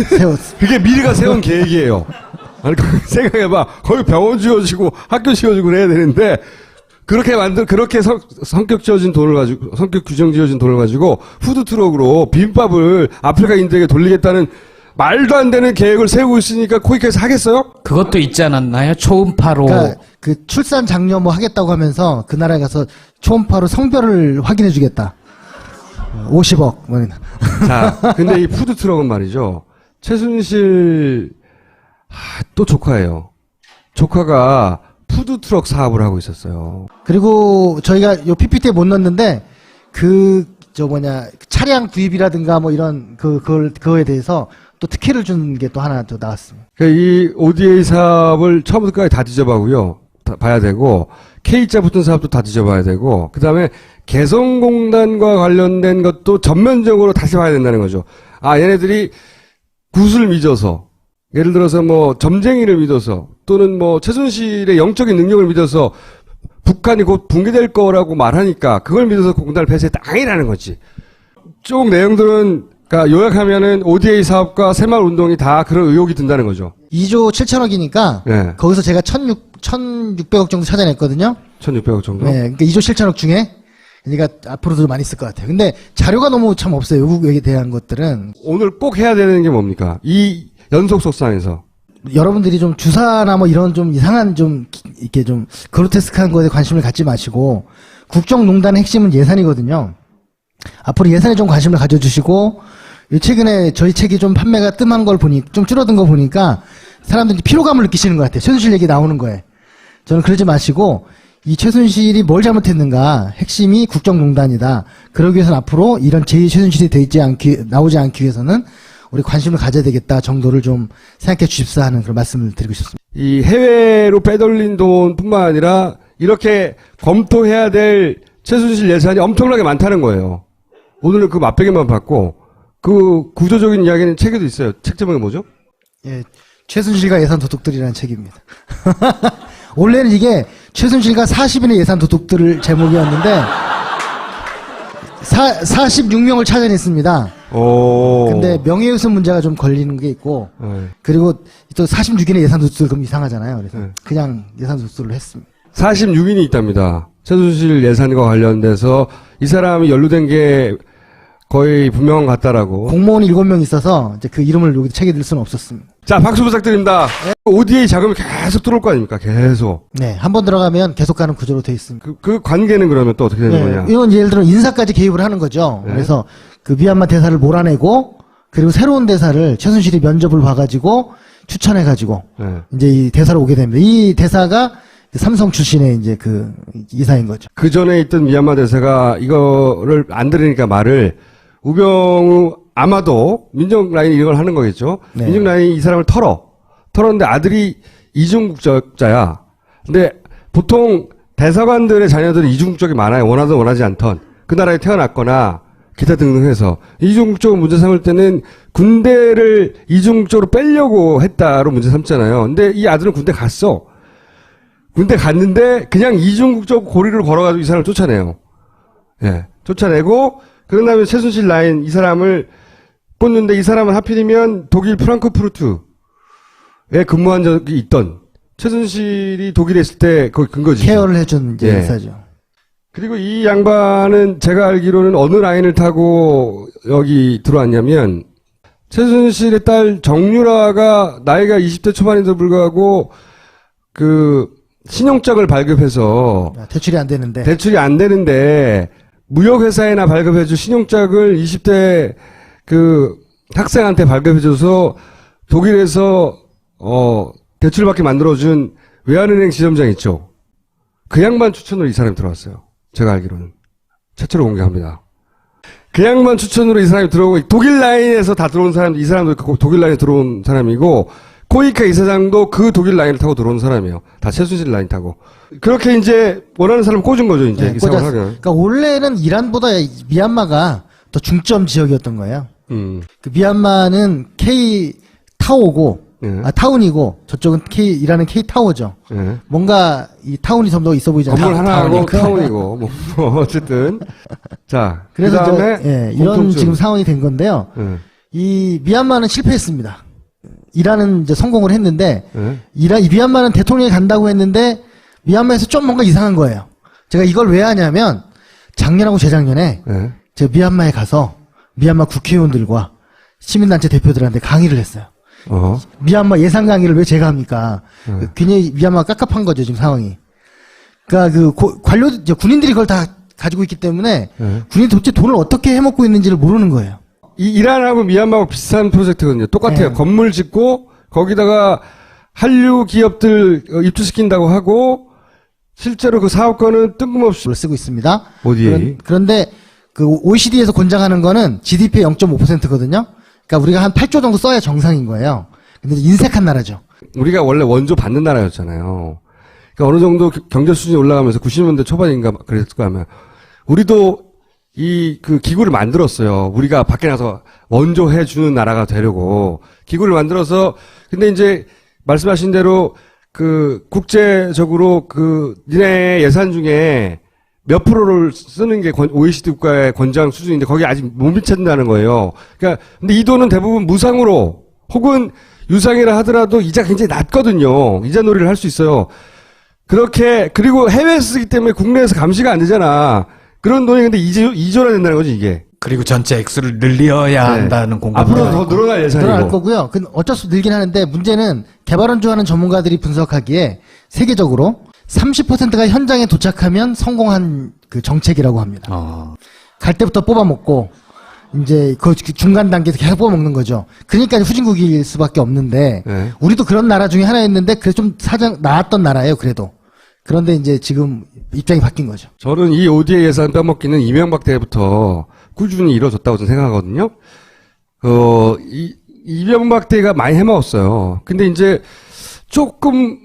세웠어. 그게 미르가 세운 계획이에요. 아니, 생각해봐. 거기 병원 지어지고 학교 지어지고 그래야 되는데, 그렇게 성격 규정 지어진 돈을 가지고, 푸드트럭으로 비빔밥을 아프리카인들에게 돌리겠다는 말도 안 되는 계획을 세우고 있으니까 코이카에서 하겠어요? 그것도 있지 않았나요? 초음파로. 그러니까 그 출산 장려 뭐 하겠다고 하면서 그 나라에 가서 초음파로 성별을 확인해 주겠다. 50억. 뭐. 자, 근데 이 푸드트럭은 말이죠. 최순실, 또 조카예요. 조카가 푸드트럭 사업을 하고 있었어요. 그리고 저희가 요 PPT에 못 넣었는데 차량 구입이라든가 뭐 이런 그거에 대해서 또 특혜를 주는 게 또 하나 또 나왔습니다. 이 ODA 사업을 처음부터 끝까지 다 뒤져봐고요. 봐야 되고, K자 붙은 사업도 다 뒤져봐야 되고, 그 다음에 개성공단과 관련된 것도 전면적으로 다시 봐야 된다는 거죠. 얘네들이 굿을 믿어서, 예를 들어서 뭐 점쟁이를 믿어서, 또는 뭐 최순실의 영적인 능력을 믿어서 북한이 곧 붕괴될 거라고 말하니까 그걸 믿어서 공단을 폐쇄했다. 아니라는 거지. 쭉 내용들은, 그러니까 요약하면은 ODA 사업과 새마을 운동이 다 그런 의혹이 든다는 거죠. 2조 7천억이니까 네. 거기서 제가 1,600억 정도 찾아냈거든요. 1,600억 정도? 네, 그러니까 2조 7천억 중에 그러니까 앞으로도 많이 있을 것 같아요. 근데 자료가 너무 참 없어요. 외국에 대한 것들은. 오늘 꼭 해야 되는 게 뭡니까? 이 연속 속상에서. 여러분들이 좀 주사나 뭐 이런 좀 이상한 좀 이렇게 좀 그로테스크한 거에 관심을 갖지 마시고 국정농단의 핵심은 예산이거든요. 앞으로 예산에 좀 관심을 가져주시고 최근에 저희 책이 좀 판매가 뜸한 걸 보니 좀 줄어든 거 보니까 사람들이 피로감을 느끼시는 것 같아요. 최순실 얘기 나오는 거에. 저는 그러지 마시고 이 최순실이 뭘 잘못했는가 핵심이 국정농단이다. 그러기 위해서는 앞으로 이런 제2최순실이 나오지 않기 위해서는 우리 관심을 가져야 되겠다 정도를 좀 생각해 주십사 하는 그런 말씀을 드리고 싶습니다. 이 해외로 빼돌린 돈뿐만 아니라 이렇게 검토해야 될 최순실 예산이 엄청나게 많다는 거예요. 오늘은 그 맛배기만 봤고 그 구조적인 이야기는 책에도 있어요. 책 제목이 뭐죠? 예, 최순실과 예산 도둑들이라는 책입니다. 원래는 이게 최순실과 40인의 예산 도둑들 제목이었는데 46명을 찾아냈습니다. 근데 명예훼손 문제가 좀 걸리는 게 있고, 네. 그리고 또 46인의 예산 도출 그럼 이상하잖아요. 그래서 네. 그냥 예산 도출을 했습니다. 46인이 있답니다. 최순실 예산과 관련돼서 이 사람이 연루된 게 거의 분명한 것 같다라고. 공무원이 7명 있어서 이제 그 이름을 여기 책에 들 수는 없었습니다. 자, 박수 부탁드립니다. ODA 자금이 계속 들어올 거 아닙니까? 계속. 네, 한 번 들어가면 계속 가는 구조로 돼 있습니다. 그 관계는 그러면 또 어떻게 되는 거냐? 이건 예를 들어 인사까지 개입을 하는 거죠. 네. 그래서 그 미얀마 대사를 몰아내고 그리고 새로운 대사를 최순실이 면접을 봐가지고 추천해가지고 네. 이제 이 대사로 오게 됩니다. 이 대사가 삼성 출신의 이제 그 이사인 거죠. 그 전에 있던 미얀마 대사가 이거를 안 들으니까 말을 우병우 아마도 민정 라인이 이걸 하는 거겠죠. 네. 민정 라인이 이 사람을 털었는데 아들이 이중국적자야. 근데 보통 대사관들의 자녀들이 이중국적이 많아요. 원하든 원하지 않던 그 나라에 태어났거나 기타 등등 해서 이중국적을 문제 삼을 때는 군대를 이중국적으로 빼려고 했다로 문제 삼잖아요. 근데 이 아들은 군대 갔어. 군대 갔는데 그냥 이중국적 고리를 걸어가지고 이 사람을 쫓아내요. 예, 쫓아내고 그런 다음에 최순실 라인 이 사람을 뽑는데 이 사람은 하필이면 독일 프랑크푸르트에 근무한 적이 있던 최순실이 독일에 있을 때 거기 근거지. 케어를 해준 이제 예. 이사죠. 그리고 이 양반은 제가 알기로는 어느 라인을 타고 여기 들어왔냐면 최순실의 딸 정유라가 나이가 20대 초반인데도 불구하고 그 신용장을 발급해서 대출이 안 되는데. 대출이 안 되는데 무역회사에나 발급해줄 신용장을 20대 그 학생한테 발급해줘서 독일에서 대출받게 만들어준 외환은행 지점장 있죠. 그 양반 추천으로 이 사람이 들어왔어요. 제가 알기로는. 최초로 공개합니다. 그 양반 추천으로 이 사람이 들어오고 독일 라인에서 다 들어온 사람, 이 사람도 그 독일 라인에 들어온 사람이고 코이카 이사장도 그 독일 라인을 타고 들어온 사람이에요. 다 최순실 라인 타고. 그렇게 이제 원하는 사람 꽂은 거죠, 이제. 네, 이 상황을 꽂았어요. 하면. 그러니까 원래는 이란보다 미얀마가 더 중점 지역이었던 거예요. 그 미얀마는 K 타오고, 예. 타운이고, 저쪽은 이란은 K 타워죠. 예. 뭔가 이 타운이 좀 더 있어 보이잖아요. 건물 하나하고 타운이니까. 타운이고, 뭐, 어쨌든. 자, 그 그래서 다음에. 이런 지금 상황이 된 건데요. 예. 이 미얀마는 실패했습니다. 이란은 이제 성공을 했는데, 예. 이 미얀마는 대통령이 간다고 했는데, 미얀마에서 좀 뭔가 이상한 거예요. 제가 이걸 왜 하냐면, 작년하고 재작년에, 예. 제가 미얀마에 가서, 미얀마 국회의원들과 시민단체 대표들한테 강의를 했어요. 미얀마 예산 강의를 왜 제가 합니까? 굉장히 미얀마가 깝깝한 거죠, 지금 상황이. 그러니까 군인들이 그걸 다 가지고 있기 때문에, 군인이 도대체 돈을 어떻게 해먹고 있는지를 모르는 거예요. 이란하고 미얀마하고 비슷한 프로젝트거든요. 똑같아요. 네. 건물 짓고 거기다가 한류 기업들 입주시킨다고 하고 실제로 그 사업권은 뜬금없이 쓰고 있습니다. 어디에? 그런데 그 OECD에서 권장하는 거는 GDP의 0.5%거든요. 그러니까 우리가 한 8조 정도 써야 정상인 거예요. 근데 인색한 나라죠. 우리가 원래 원조 받는 나라였잖아요. 그러니까 어느 정도 경제 수준이 올라가면서 90년대 초반인가 그랬을 거 아마 우리도 그 기구를 만들었어요. 우리가 밖에 나서 원조 해주는 나라가 되려고 기구를 만들어서 근데 이제 말씀하신 대로 그 국제적으로 그 니네 예산 중에 몇 프로를 쓰는 게 OECD 국가의 권장 수준인데 거기 아직 못 미친다는 거예요. 그러니까 근데 이 돈은 대부분 무상으로 혹은 유상이라 하더라도 이자 굉장히 낮거든요. 이자 놀이를 할 수 있어요. 그렇게 그리고 해외에서 쓰기 때문에 국내에서 감시가 안 되잖아. 그런 돈이 근데 2조나 된다는 거지 이게. 그리고 전체 액수를 늘려야 한다는 공감. 앞으로 더 늘어날 예산이고. 늘어날 거고요. 그 어쩔 수 없이 늘긴 하는데 문제는 개발원조하는 전문가들이 분석하기에 세계적으로 30%가 현장에 도착하면 성공한 그 정책이라고 합니다. 갈 때부터 뽑아먹고 이제 그 중간 단계에서 계속 뽑아먹는 거죠. 그러니까 후진국일 수밖에 없는데 네. 우리도 그런 나라 중에 하나였는데 그래서 좀 나았던 나라예요. 그래도. 그런데 이제 지금 입장이 바뀐 거죠. 저는 이 ODA 예산 빼먹기는 이명박 때부터 꾸준히 이루어졌다고 저는 생각하거든요. 이명박 때가 많이 해먹었어요. 근데 이제 조금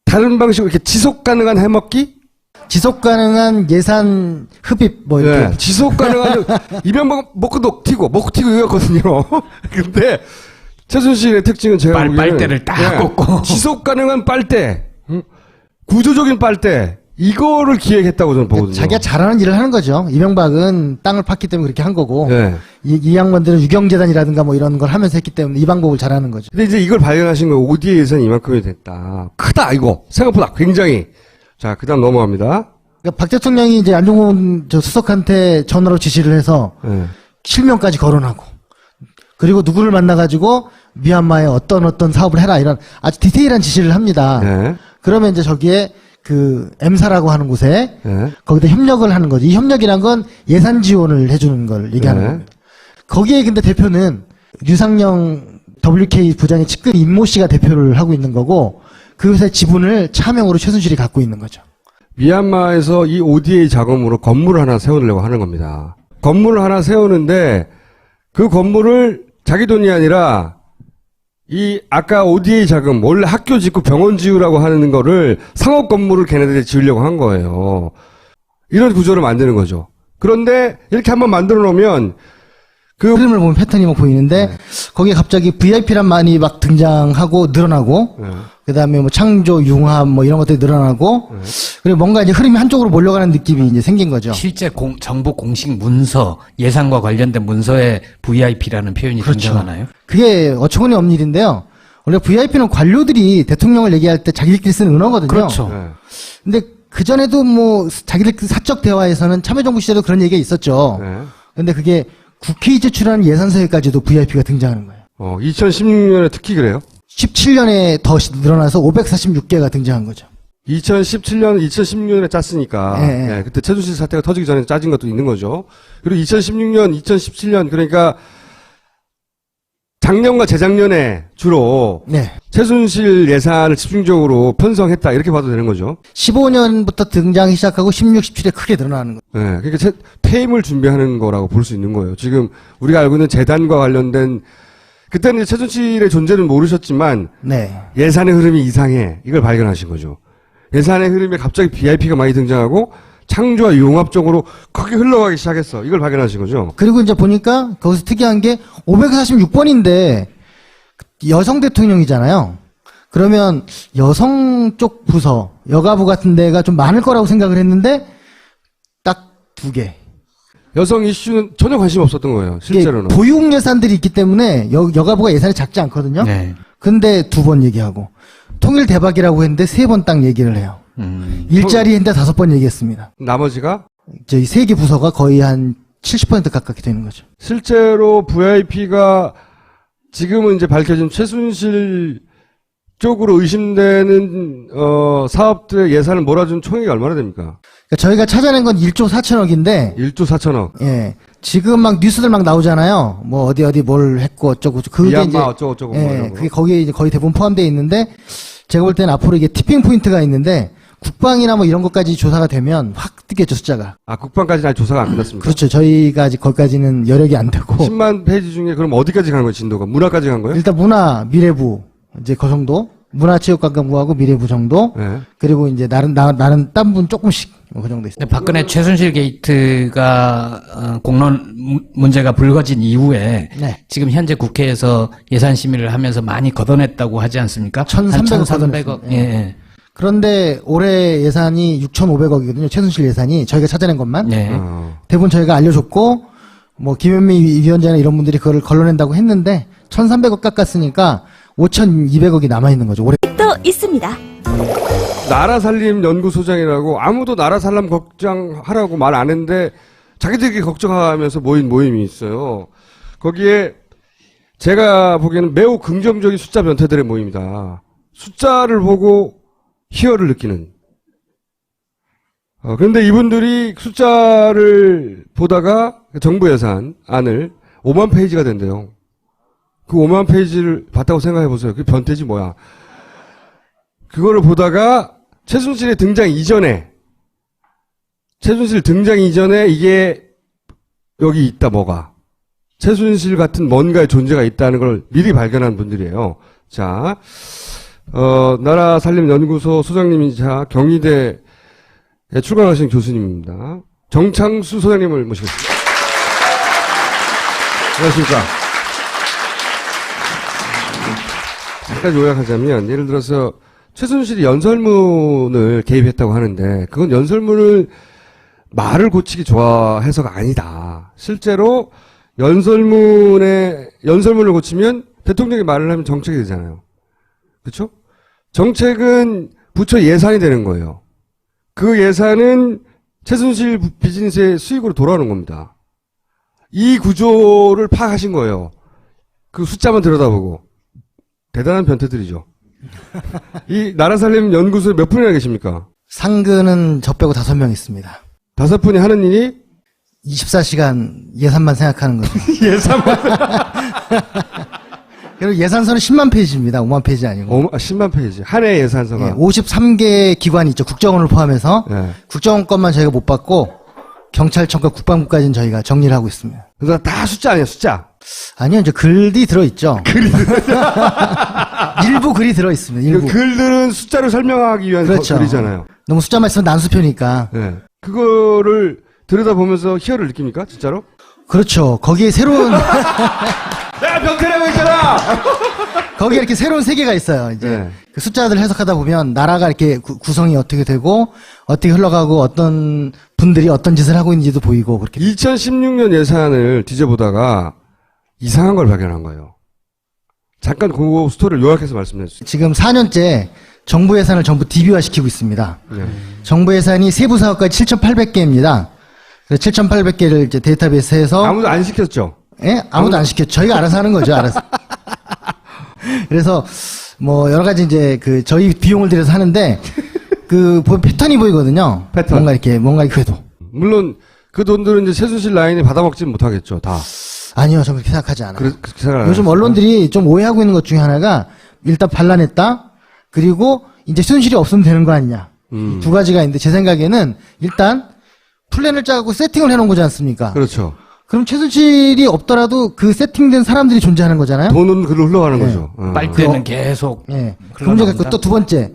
다른 방식으로 이렇게 지속 가능한 해먹기? 지속 가능한 예산 흡입 뭐 이렇게 네, 지속 가능한 이명박 먹고 튀고 이거거든요. 근데 최순실의 특징은 제가 보기에는 빨대를 딱 꽂고 지속 가능한 빨대, 구조적인 빨대 이거를 기획했다고 저는 보거든요. 자기가 잘하는 일을 하는 거죠. 이명박은 땅을 팠기 때문에 그렇게 한 거고 네. 이 양반들은 유경재단이라든가 뭐 이런 걸 하면서 했기 때문에 이 방법을 잘하는 거죠. 근데 이제 이걸 발견하신 거예요. ODA 예산이 이만큼이 됐다. 크다 이거. 생각보다 굉장히. 자, 그다음 넘어갑니다. 그러니까 박 대통령이 이제 안종범 저 수석한테 전화로 지시를 해서 네. 실명까지 거론하고 그리고 누구를 만나가지고 미얀마에 어떤 사업을 해라 이런 아주 디테일한 지시를 합니다. 네. 그러면 이제 저기에 그 M사라고 하는 곳에 네. 거기다 협력을 하는 거죠. 이 협력이란 건 예산 지원을 해주는 걸 얘기하는 네. 겁니다. 거기에 근데 대표는 유상영 WK 부장의 측근 임모 씨가 대표를 하고 있는 거고 그 회사의 지분을 차명으로 최순실이 갖고 있는 거죠. 미얀마에서 이 ODA 자금으로 건물을 하나 세우려고 하는 겁니다. 건물을 하나 세우는데 그 건물을 자기 돈이 아니라 이 아까 ODA 자금 원래 학교 짓고 병원 지으라고 하는 거를 상업 건물을 걔네들이 지으려고 한 거예요. 이런 구조를 만드는 거죠. 그런데 이렇게 한번 만들어 놓으면 그 그림을 보면 패턴이 막 보이는데 거기에 갑자기 VIP란 말이 막 등장하고 늘어나고 네. 그다음에 뭐 창조, 융합 뭐 이런 것들이 늘어나고 그리고 뭔가 이제 흐름이 한쪽으로 몰려가는 느낌이 이제 생긴 거죠. 실제 정부 공식 문서, 예산과 관련된 문서에 VIP라는 표현이 그렇죠. 등장하나요? 그게 어처구니 없는 일인데요. 원래 VIP는 관료들이 대통령을 얘기할 때 자기들끼리 쓰는 은어거든요. 그렇죠. 네. 근데 그전에도 뭐 자기들끼리 사적 대화에서는 참여정부 시절에도 그런 얘기가 있었죠. 네. 근데 그게 국회에 제출하는 예산서에까지도 VIP가 등장하는 거예요. 2016년에 특히 그래요. 17년에 더 늘어나서 546개가 등장한 거죠. 2016년에 짰으니까 예, 예. 네, 그때 최순실 사태가 터지기 전에 짜진 것도 있는 거죠. 그리고 2016년, 2017년 그러니까 작년과 재작년에 주로 네. 최순실 예산을 집중적으로 편성했다 이렇게 봐도 되는 거죠. 15년부터 등장하기 시작하고 16, 17에 크게 늘어나는 거죠. 네, 그러니까 퇴임을 준비하는 거라고 볼 수 있는 거예요. 지금 우리가 알고 있는 재단과 관련된 그때는 이제 최순실의 존재는 모르셨지만 네. 예산의 흐름이 이상해 이걸 발견하신 거죠. 예산의 흐름에 갑자기 VIP가 많이 등장하고 창조와 융합 쪽으로 크게 흘러가기 시작했어. 이걸 발견하신 거죠. 그리고 이제 보니까 거기서 특이한 게 546번인데 여성 대통령이잖아요. 그러면 여성 쪽 부서, 여가부 같은 데가 좀 많을 거라고 생각을 했는데 딱 2개. 여성 이슈는 전혀 관심 없었던 거예요. 실제로는. 보육 예산들이 있기 때문에 여가부가 예산이 작지 않거든요. 네. 근데 2번 얘기하고 통일 대박이라고 했는데 3번 딱 얘기를 해요. 일자리 했는데 5번 얘기했습니다. 나머지가 저희 3개 부서가 거의 한 70% 가깝게 되는 거죠. 실제로 VIP가 지금은 이제 밝혀진 최순실 쪽으로 의심되는 사업들의 예산을 몰아준 총액이 얼마나 됩니까? 그러니까 저희가 찾아낸 건 1조 4천억인데 1조 4천억. 예. 지금 막 뉴스들 막 나오잖아요. 뭐 어디 뭘 했고 어쩌고 그게 미얀마 이제 어쩌고 뭐 예. 이런 거. 그게 거기에 이제 거의 대부분 포함되어 있는데 제가 볼 때는 앞으로 이게 티핑 포인트가 있는데 국방이나 뭐 이런 것까지 조사가 되면 확 뜨겠죠, 숫자가. 아, 국방까지는 아직 조사가 안 끝났습니까? 그렇죠. 저희가 아직 거기까지는 여력이 안 되고 10만 페이지 중에 그럼 어디까지 간 거예요, 진도가? 문화까지 간 거예요? 일단 문화, 미래부 이제 그 정도, 문화체육관광부하고 미래부 정도, 네. 그리고 이제 나른 딴 분 조금씩 뭐 그 정도 있어요. 근데 박근혜 최순실 게이트가 공론 문제가 불거진 이후에 네. 지금 현재 국회에서 예산 심의를 하면서 많이 걷어냈다고 하지 않습니까? 1,300억 한 1,300억. 걷어냈습니다. 예. 예. 그런데 올해 예산이 6,500억이거든요. 최순실 예산이 저희가 찾아낸 것만. 네. 대부분 저희가 알려줬고 뭐 김현미 위원장이나 이런 분들이 그걸 걸러낸다고 했는데 1,300억 깎았으니까 5,200억이 남아 있는 거죠. 올해. 또 있습니다. 나라살림 연구소장이라고 아무도 나라살림 걱정하라고 말 안 했는데 자기들끼리 걱정하면서 모인 모임이 있어요. 거기에 제가 보기에는 매우 긍정적인 숫자 변태들의 모임이다. 숫자를 보고 희열을 느끼는. 그런데 이분들이 숫자를 보다가 정부 예산안을 5만 페이지가 된대요. 그 5만 페이지를 봤다고 생각해 보세요. 그게 변태지 뭐야. 그거를 보다가 최순실의 등장 이전에 이게 여기 있다 뭐가 최순실 같은 뭔가의 존재가 있다는 걸 미리 발견한 분들이에요. 자, 나라살림연구소 소장님이자 경희대에 출강하신 교수님입니다. 정창수 소장님을 모시겠습니다. 안녕하십니까. 잠깐 요약하자면 예를 들어서 최순실이 연설문을 개입했다고 하는데 그건 연설문을 말을 고치기 좋아해서가 아니다. 실제로 연설문을 고치면 대통령이 말을 하면 정책이 되잖아요. 그렇죠? 정책은 부처 예산이 되는 거예요. 그 예산은 최순실 비즈니스의 수익으로 돌아오는 겁니다. 이 구조를 파악하신 거예요. 그 숫자만 들여다보고. 대단한 변태들이죠. 이 나라살림 연구소에 몇 분이나 계십니까? 상근은 저 빼고 5명 있습니다. 5분이 하는 일이 24시간 예산만 생각하는 거죠. 예산만. 그리고 예산서는 10만 페이지입니다. 5만 페이지 아니고. 10만 페이지. 한 해 예산서가. 53개 기관이 있죠. 국정원을 포함해서. 네. 국정원 것만 저희가 못 받고 경찰청과 국방부까지는 저희가 정리를 하고 있습니다. 그러니까 다 숫자 아니야, 숫자. 아니요, 이제 글이 들어있죠. 일부 글이 들어있습니다. 일부. 그 글들은 숫자를 설명하기 위한 그렇죠. 글이잖아요. 너무 숫자만 있으면 난수표니까. 네. 그거를 들여다보면서 희열을 느낍니까? 진짜로? 그렇죠. 거기에 새로운, 내가 변태라고 했잖아! 거기에 이렇게 새로운 세계가 있어요. 이제 네. 그 숫자들 해석하다 보면 나라가 이렇게 구성이 어떻게 되고 어떻게 흘러가고 어떤 분들이 어떤 짓을 하고 있는지도 보이고 그렇게. 2016년 예산을 뒤져보다가 이상한 걸 발견한 거예요. 잠깐 그 스토리를 요약해서 말씀해 주세요. 지금 4년째 정부 예산을 전부 DB화 시키고 있습니다. 네. 정부 예산이 세부 사업까지 7,800개입니다. 그래서 7,800개를 이제 데이터베이스에서 아무도 안 시켰죠? 예? 아무도 안 시켰죠. 저희가 알아서 하는 거죠. 알아서. 그래서 뭐 여러 가지 이제 그 저희 비용을 들여서 하는데 그 패턴이 보이거든요. 패턴. 뭔가 이렇게 해도. 물론 그 돈들은 이제 최순실 라인이 받아먹지는 못하겠죠. 다. 아니요. 저는 그렇게 생각하지 않아요. 그렇게 생각을 요즘 언론들이 좀 오해하고 있는 것 중에 하나가 일단 반란했다. 그리고 이제 순실이 없으면 되는 거 아니냐. 이두 가지가 있는데 제 생각에는 일단 플랜을 짜고 세팅을 해놓은 거지 않습니까? 그렇죠. 그럼 최순실이 없더라도 그 세팅된 사람들이 존재하는 거잖아요. 돈은 그로 흘러가는 네. 거죠. 빨대는 계속. 예. 그 문제가 있고 또 두 번째.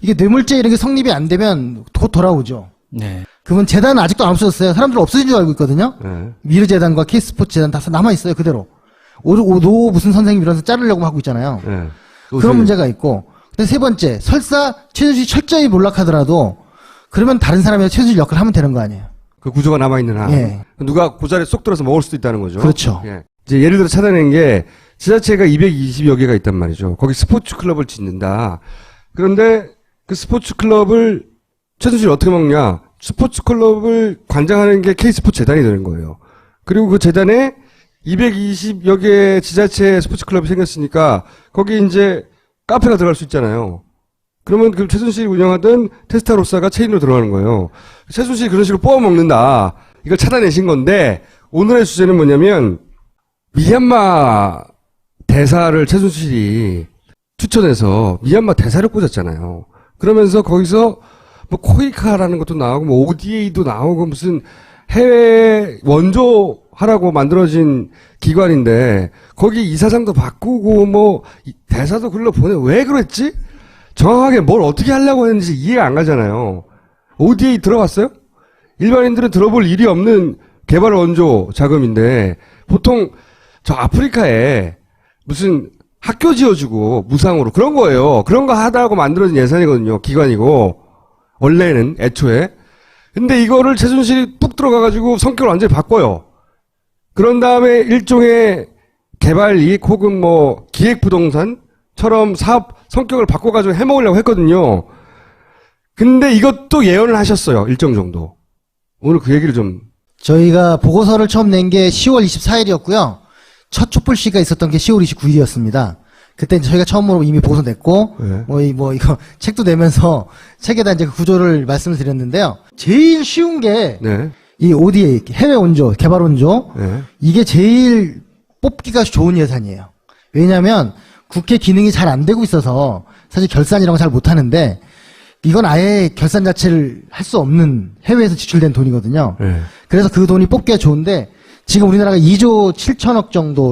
이게 뇌물죄 이런 게 성립이 안 되면 곧 돌아오죠. 네. 그러면 재단은 아직도 안 없어졌어요. 사람들 없어진 줄 알고 있거든요. 네. 미르재단과 K스포츠 재단 다 남아있어요. 그대로. 노 무슨 선생님 이러면서 자르려고 하고 있잖아요. 네. 그런 문제가 있고. 근데 세 번째. 설사 최순실이 철저히 몰락하더라도 그러면 다른 사람이 최순실 역할을 하면 되는 거 아니에요. 그 구조가 남아있는 한. 예. 누가 그 자리에 쏙 들어서 먹을 수도 있다는 거죠. 그렇죠. 예. 이제 예를 들어 찾아낸 게 지자체가 220여 개가 있단 말이죠. 거기 스포츠 클럽을 짓는다. 그런데 그 스포츠 클럽을 최순실이 어떻게 먹냐. 스포츠 클럽을 관장하는 게 K스포츠 재단이 되는 거예요. 그리고 그 재단에 220여 개 지자체 스포츠 클럽이 생겼으니까 거기 이제 카페가 들어갈 수 있잖아요. 그러면 그 최순실이 운영하던 테스타로사가 체인으로 들어가는 거예요. 최순실이 그런 식으로 뽑아먹는다. 이걸 찾아내신 건데 오늘의 주제는 뭐냐면 미얀마 대사를 최순실이 추천해서 미얀마 대사를 꽂았잖아요. 그러면서 거기서 뭐 코이카라는 것도 나오고 뭐 ODA도 나오고 무슨 해외 원조하라고 만들어진 기관인데 거기 이사장도 바꾸고 뭐 대사도 글로 보내. 왜 그랬지? 정확하게 뭘 어떻게 하려고 했는지 이해가 안 가잖아요. ODA 들어봤어요? 일반인들은 들어볼 일이 없는 개발 원조 자금인데 보통 저 아프리카에 무슨 학교 지어주고 무상으로 그런 거예요. 그런 거 하다고 만들어진 예산이거든요. 기관이고 원래는 애초에. 근데 이거를 최순실이 뚝 들어가가지고 성격을 완전히 바꿔요. 그런 다음에 일종의 개발 이익 혹은 뭐 기획부동산처럼 사업 성격을 바꿔가지고 해먹으려고 했거든요. 근데 이것도 예언을 하셨어요. 일정 정도. 오늘 그 얘기를 좀. 저희가 보고서를 처음 낸 게 10월 24일이었고요. 첫 촛불 시가 있었던 게 10월 29일이었습니다. 그때 이제 저희가 처음으로 이미 보고서 냈고, 네. 이거 책도 내면서 책에다 이제 그 구조를 말씀을 드렸는데요. 제일 쉬운 게, 네. 이 ODA, 해외 원조, 개발 원조, 네. 이게 제일 뽑기가 좋은 예산이에요. 왜냐면 국회 기능이 잘 안 되고 있어서 사실 결산 이런 거 잘 못하는데, 이건 아예 결산 자체를 할 수 없는 해외에서 지출된 돈이거든요. 네. 그래서 그 돈이 뽑기가 좋은데, 지금 우리나라가 2조 7천억 정도